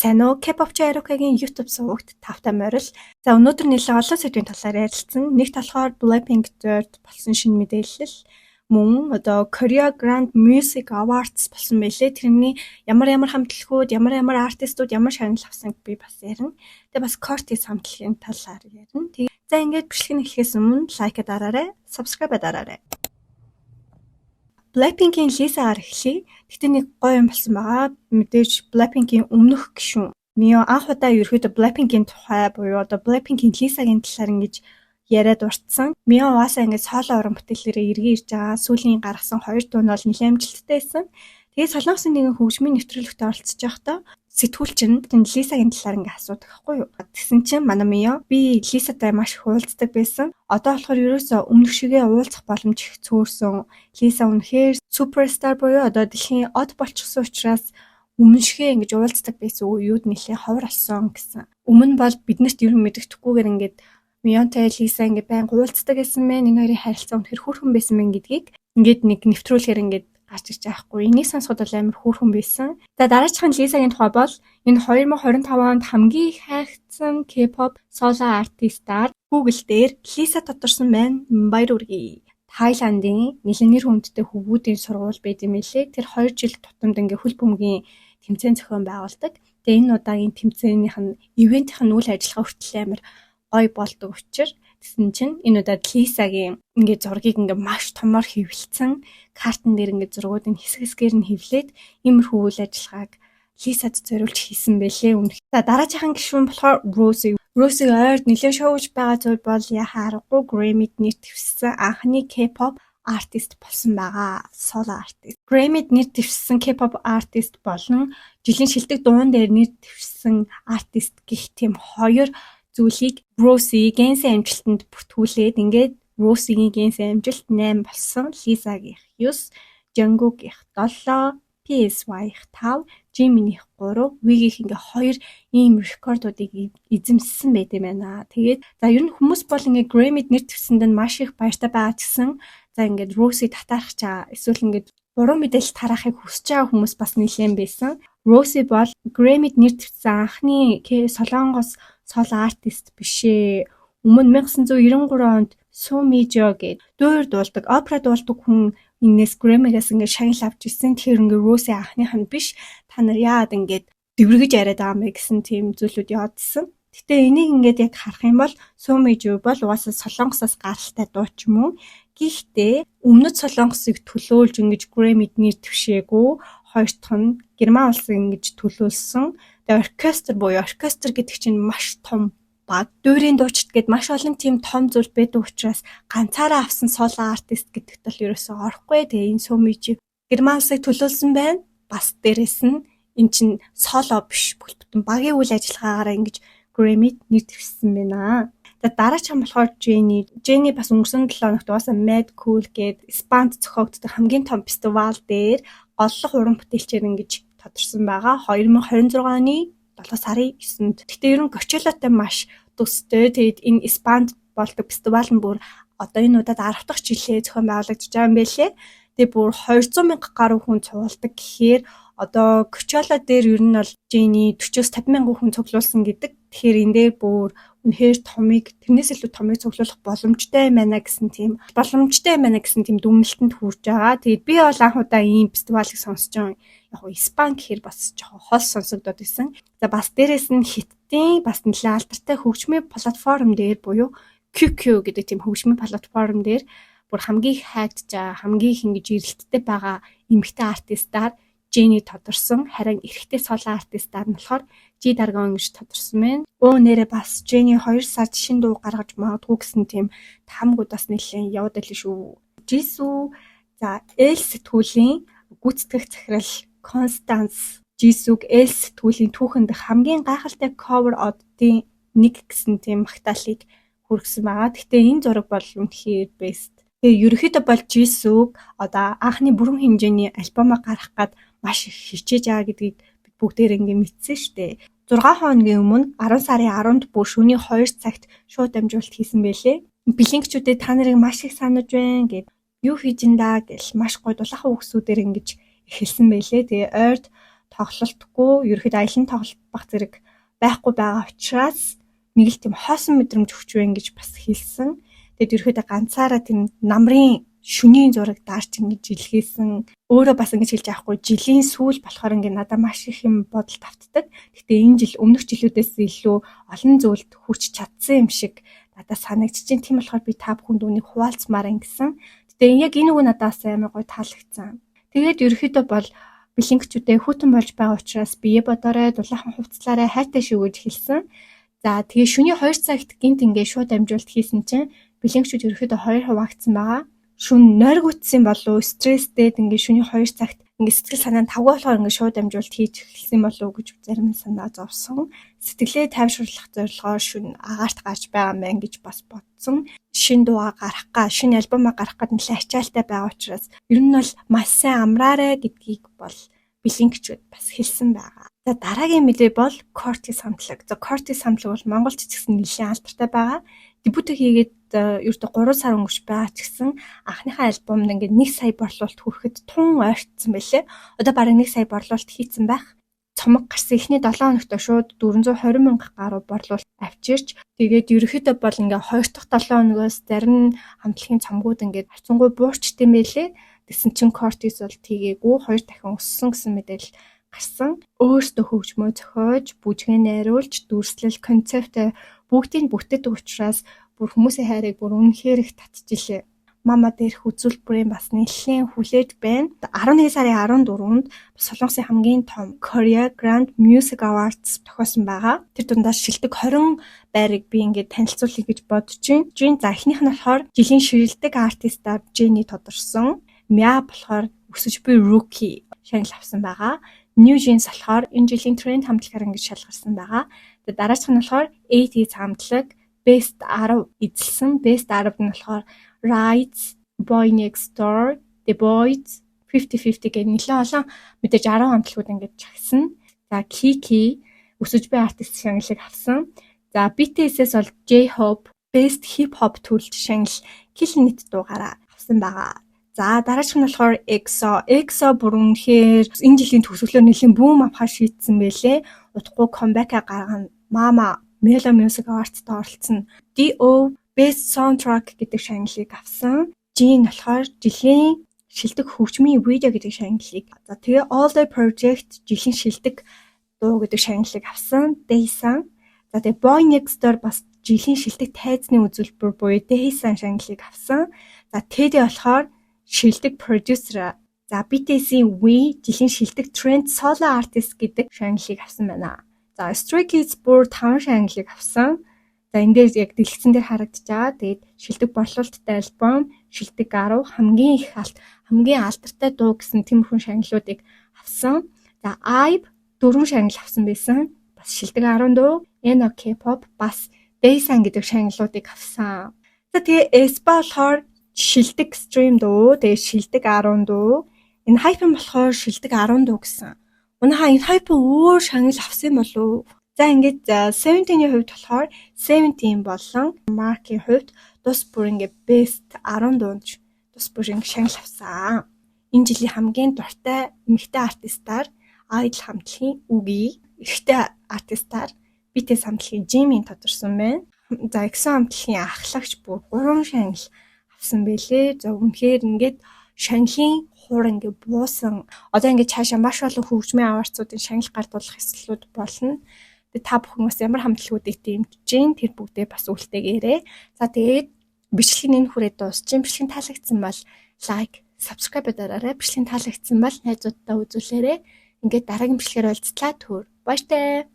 Сайн уу? K-pop Aruka-гийн YouTube сувагт тавтай морил. За өнөөдөр нэлээд олон сэдвийн талаар ярилцсан. Нэгт болохоор Blackpink дөрд болсон шинэ мэдээлэл. Мөн одоо Korea Grand Music Awards болсон байлээ. Тэрний ямар хамтлагууд, ямар артистууд ямар шагнал авсан би бас ярина. Тэгээ бас Cortez хамтлагийн талаар ярина. Тэгээ за ингээд бичлэг эхлэхээс өмнө лайк дараарай, subscribe дараарай. Blackpink-ийн Lisa-гаар эхлэе. Гэтэ нэг гоё юм болсон байгаа. Мэдээж Blackpink-ийн өмнөх гишүүн Mio анх удаа ерөөдөө Blackpink-ийн тухай буюу одоо Blackpink-ийн Lisa-гийн талаар ингэж яриад уртсан. Mio угаасаа ингэж соло уран бүтээлээрээ эргэн ирж байгаа. Сүүлийн гаргасан 2 дуу нь бол нэлээд амжилттай байсан. Тэгээд солонгосын нэгэн хөгжмийн нэвтрүүлэгт оролцож байхдаа сэтгүүлч нь Лисагийн талаар ингээ асуудаг байхгүй юу. Тэгсэн чинь манай Mio би Лисатай маш их уулздаг байсан. Одоо болохоор ерөөсөө өмнөх шигээ уулзах боломж их цөөрсөн. Лиса үнэхээр суперстар буюу одоо дэлхийн од болчихсон учраас өмнө шигээ ингээ уулздаг байсан үеуд нэлээ ховор алсан гэсэн. Өмнө бол биднэрт ер нь мэддэхгүйгээр ингээд Mionтэй Lisa ингээ байнга уулздаг гэсэн мэн энэ хоёрын харилцаа үнэхээр хөөрхөн байсан мэн гэдгийг ингээд нэг нэвтрүүлгээр ингээд гарч ирж байгаа хгүй. Энийг сонсоход бол амар хөөрхөн байсан. За дараагийн Лисагийн тухай бол энэ 2025 онд хамгийн их хайрцсан K-pop соло артистаар Google дээр Lisa тодорсон байна. Баяр хүргэе. Тайландын нэлээд нэр хүндтэй хөвгүүдийн сургууль байд юм лээ. Тэр 2 жил тутамд ингээ хөл бөмбөгийн тэмцээн зохион байгуулдаг. Тэгээ энэ удаагийн тэмцээнийх нь ивентийн үйл ажиллагаа хүртэл амар гоё болдог учраас тэгсэн чинь энэ удаад Лисагийн ингээ зургийг ингээ маш томор хэвлэлцэн картн дээр ингээ зургуудын хэсгээр нь хэвлээд иймэрхүү үйл ажиллагааг Лисад зориулж хийсэн байлээ үнэ. За дараагийн гишүүн болохоор Rosie. Rosie ойрд нэлээд шоуж байгаа зүйл бол яхаа аргагүй Grammy-д нэр дэвшсэн анхны K-pop артист болсон байгаа. Соло артист. Grammy-д нэр дэвшсэн K-pop артист болон жилийн шилдэг дуун дээр нэр дэвшсэн артист гэх тийм хоёр зүйлийг Rosie генсэн амжилтанд бүртгүүлээд ингээд Rosie-гийн генсэн амжилт 8 болсон. Lisa-гийнх 9, Jungkook-ийнх 7, PSY-ийнх 5, Jimin'ийнх 3, V-гийнх ингээ 2 ийм рекордуудыг эзэмссэн байт юм байна. Тэгээд за ер нь хүмүүс бол ингээ Grammy-д нэр дэвсэнд нь маш их баяртай байгаа гэсэн. За ингээд Rosie татаарах чаа эсвэл ингээд буруу мэдээлэл тараахыг хүсэж байгаа хүмүүс бас нэлээд байсан. Rosie бол Grammy-д нэр дэвсэн анхны солонгос соло артист бишээ. Өмнө 1993 онд Sumijo гэдэг дуур дуулдаг, опера дуулдаг хүн энэс Grammy-гаас ингээд шагнал авч ирсэн. Тэр ингээд Rosie анхных нь биш. Та нар яагаад ингээд дэврэгэж яриад байгаа юм бэ гэсэн тийм зүйлүүд явагдсан. Гэтэ энийг ингээд яг харах юм бол Sumijo бол угаасаа солонгосоос гаралтай дуу ч юм уу. Гэхдээ өмнөд солонгосыг төлөөлж ингэж Grammy-д нэр дэвшээгүй. Хоёр дахь нь Герман улсыг ингэж төлөөлсөн. Тэгээ оркестр гэдэг чинь маш том баг. Дуурийн дуучид гээд маш олон тийм том зүйл байдаг учраас ганцаараа авсан соло артист гэдэгт бол ерөөсөө орохгүй. Тэгээ энэ Sumijo Герман улсыг төлөөлсөн байна. Бас дээрэс нь эн чинь соло биш бүл бүтэн багийн үйл ажиллагаагаар ингэж Grammy-д нэр дэвшсэн байна. За дараагийн болохоор Jennie бас өнгөрсөн 7 хоногт угаасаа Mad Cool гээд Испанд зохиогддог хамгийн том фестивал дээр голлох уран бүтээлчээр ингэж тодорсон байгаа. 2026 оны 7 сарын 9-нд. Гэхдээ ер нь Coachella-тай маш төстэй. Тэгээд энэ Испанд болдог фестивал нь бүр одоо энэ удаад 10 дахь жилээ зохион байгуулагдаж байгаа юм байлээ. Тэгээд бүр 200,000 гаруй хүн цугуулдаг гэхээр одоо Coachella дээр ер нь бол Jennie 40-50 мянган хүн цуглуулсан гэдэг. Тэгэхээр энэ дээр бүр үнэхээр тэрнээс илүү томыг цуглуулах боломжтой юм байна гэсэн тийм дүгнэлтэнд хүрж байгаа. Тэгээд би бол анх удаа ийм фестивалыг сонсож байгаа. Яг нь Испан гэхээр бас жоохон хол сонсогдоод байсан. За бас дээрэс нь Хиттийн бас нэлээд алдартай хөгжмийн платформ дээр буюу QQ гэдэг тийм хөгжмийн платформ дээр бүр хамгийн их хайгдж байгаа, хамгийн их ингэж эрэлттэй байгаа эмэгтэй артистаар Jennie тодорсон. Харин эрэгтэй соло артистаар нь болохоор G-Dragon гэж тодорсон байна. Нэрээ бас Jennie 2 сард шинэ дуу гаргаж магадгүй гэсэн тийм таамагуд бас нэлээд яваад байлаа шүү. Jisoo за L сэтгүүлийн гүйцэтгэх захирал Constance Jisoo L сэтгүүлийн түүхэнд хамгийн гайхалтай cover оддын нэг гэсэн тийм магтаалыг хүргэсэн байгаа. Гэхдээ энэ зураг бол үнэхээр best. Тэгээ ерөнхийдөө бол Jisoo одоо анхны бүрэн хэмжээний альбомоо гаргах гад маш их хичээж байгаа гэдгийг бид бүгдээр ингээ мэдсэн шүү дээ. 6 хоногийн өмнө 10 сарын 10-нд бүр шөнийн 2 цагт шууд амжуулалт хийсэн байлээ. Блинкчүүдэд та нарыг маш их санаж байна гэд юу хийж ин даа гэл маш гоё дулаахан үгсүүдээр ингэж эхэлсэн байлээ. Тэгээ ойрд тоглолтгүй ерөөхдөө аялын тоглолт баг зэрэг байхгүй байгаа учраас нэг л тийм хоосон мэдрэмж өгч байна гэж бас хэлсэн. Тэгэд ерөөхдөө ганцаараа тийм намрын шөнийн зураг даарч ингэж илгээсэн. Өөрөө бас ингэж хэлж байхгүй жилийн сүүл болохоор ингэ надад маш их юм бодол тавтдаг. Гэхдээ энэ жил өмнөх жилүүдээс илүү олон зүйлд хүрч чадсан юм шиг надад санагдчих чинь. Тийм болохоор би та бүхэнд үнийг хуваалцмаар гэсэн. Гэтэ яг энэ үг надад амар гоё таалагдсан. Тэгээд ерөөхдөө бол бэлэнкчүүдээ хүүтэн болж байгаа учраас бие бодорой, дулаахан хувцлаарай, хайртай шүү гэж хэлсэн. За тэгээ шөнийн 2 цагт гинт ингээ шууд амжуулт хийсэн чинь бэлэнкчүүд ерөөхдөө 2 хуваагдсан байгаа. Шүн нойрг утсан болов стресстэйд ингээ шөнийн 2 цагт ингээ сэтгэл санаа тавгаа болохоор ингээ шууд амжуулт хийж эхэлсэн болов гэж зарим санаа зовсон. Сэтгэлээ тайвшруулах зорилгоор шүн агаарт гарч байгаа мэн гэж бас бодсон. Шин дууга гарах га, шин альбомаа гарах гээд нэлээд ачаалтай байгаа учраас ер нь бол маш сайн амраарэ гэдгийг бол бэлэнкчүүд бас хэлсэн байгаа. За дараагийн мэдээ бол Cortez хамтлаг. За Cortez хамтлаг бол Монголд ч гэсэн нэлээд алдартай байгаа. Дебют хийгээд ердөө 3 сар өнгөрч байгаа ч гэсэн анхныхаа альбомд ингээд 1 сая борлуулалт хүрэхэд тун ойртсон байлээ. Одоо бараг 1 сая борлуулалт хийцэн байх. Цомог гарсан эхний 7 хоногт шууд 420 мянга гаруй борлуулалт авчирч тэгээд ерөөхдөө бол ингээд 2 дахь 7 хоногоос зарим хамтлагийн цомгууд ингээд харцангуй буурчтэй мэлээ. Тэсэн чин Cortez бол тгээгүй 2 дахин өссөн гэсэн мэдээлэл гарсан. Өөртөө хөгжмөө зохиож, бүжгээ найруулж, дүрслэл, концепт бүгдийг бүтээдэг учраас бүр хүмүүсийн хайрыг бүр үнэхээр их татчихжээ. Мама дээрх үзүүлбэрийн бас нэлээд хүлээж байна. 11 сарын 14-нд Солонгосын хамгийн том Korea Grand Music Awards тохиосон байгаа. Тэр дундаас шилдэг 20 байрыг би ингээд танилцуулъя гэж бодож байна. За эхнийх нь болохоор жилийн ширэлдэг артистаар Jennie тодорсон. Mia болохоор өсөж буй Rookie шагнал авсан байгаа. New Jeans болохоор энэ жилийн тренд хамтлагаар ингэж шалгарсан байгаа. Тэгээд дараачих нь болохоор 80s хамтлаг Best 10 эзэлсэн. Best 10-д нь болохоор Rise, Boy Next Door, The Boys, 50-50 гэх нэлээд олон мэдээж 10 хамтлагууд ингэж чагсан. За Kiki өсөж буй артист шагналыг авсан. За BTS-ээс бол J-Hope Best Hip Hop төрөлж шагнал Kill Net дуугаараа авсан байгаа. За дараачих нь болохоор EXO бүр үнэхээр энэ жилийн төгсгөлөөр нэлийн бүүм авахар шийдсэн байлээ. Удахгүй comeback гаргана. Mama Melo Music Awards-д оролцсон. D.O. Best Soundtrack гэдэг шагналыг авсан. Jin болохоор жилийн шилдэг хөгжмийн видео гэдэг шагналыг. За тэгээ All The Project жилийн шилдэг дуу гэдэг шагналыг авсан. Daesan. За тэгээ Boy Next Door бас жилийн шилдэг тайзны үзүүлбэр буюу Daesan шагналыг авсан. За Teddy болохоор шилдэг продюсер. За BTS-ийн We жилийн шилдэг Trend Solo Artist гэдэг шагналыг авсан байна. За Stray Kids бүр 5 шагналыг авсан. За энэ дээр яг дэлгэцэн дээр харагдаж байгаа. Тэгээд шилдэг борлуулалттай альбом, шилдэг 10 хамгийн алдартай дуу гэсэн тиймэрхүү шагналуудыг авсан. За IVE 4 шагнал авсан байсан. Бас шилдэг 10 дуу, Eno K-pop бас Daesan гэдэг шагналуудыг авсан. За тэгээ aespa болохоор шилдэг стрим дуу, тэгээ шилдэг 10 дуу. Энэ Hype болохоор шилдэг 10 дуу гэсэн. Унаа энэ Hype өөр шагнал авсан болов. За ингээд 17-ийн хувьд болохоор 17 болон Mark-ийн хувьд тус бүр ингээд Best 10 дуунд тус бүр ингээд шагнал авсан. Энэ жилийн хамгийн дуртай эмэгтэй артистаар Idol хамтлагийн Үги, эрэгтэй артистаар BTS хамтлагийн Jimin тодорсон байна. За EXO хамтлагийн ахлагч бүр 3 шагнал авсан байлээ. За үнэхээр ингээд шагналын хуур ингээд буусан. Одоо ингээд цаашаа маш олон хөгжмийн аварцуудын шагнал гардуулах эслүүд болно. Та бүхэн бас ямар хамтлагуудыг дэмжиж гин тэр бүгдээ бас үлдээгээрэй. За тэгээд бичлэгийн энэ хүрээд дуусчих. Бичлэг таалагдсан бол лайк, subscribe дараарай. Бичлэг таалагдсан бол найзуудтай үзүүлээрэй. Ингээд дараагийн бичлэгээр уулзлаа. Баяртай.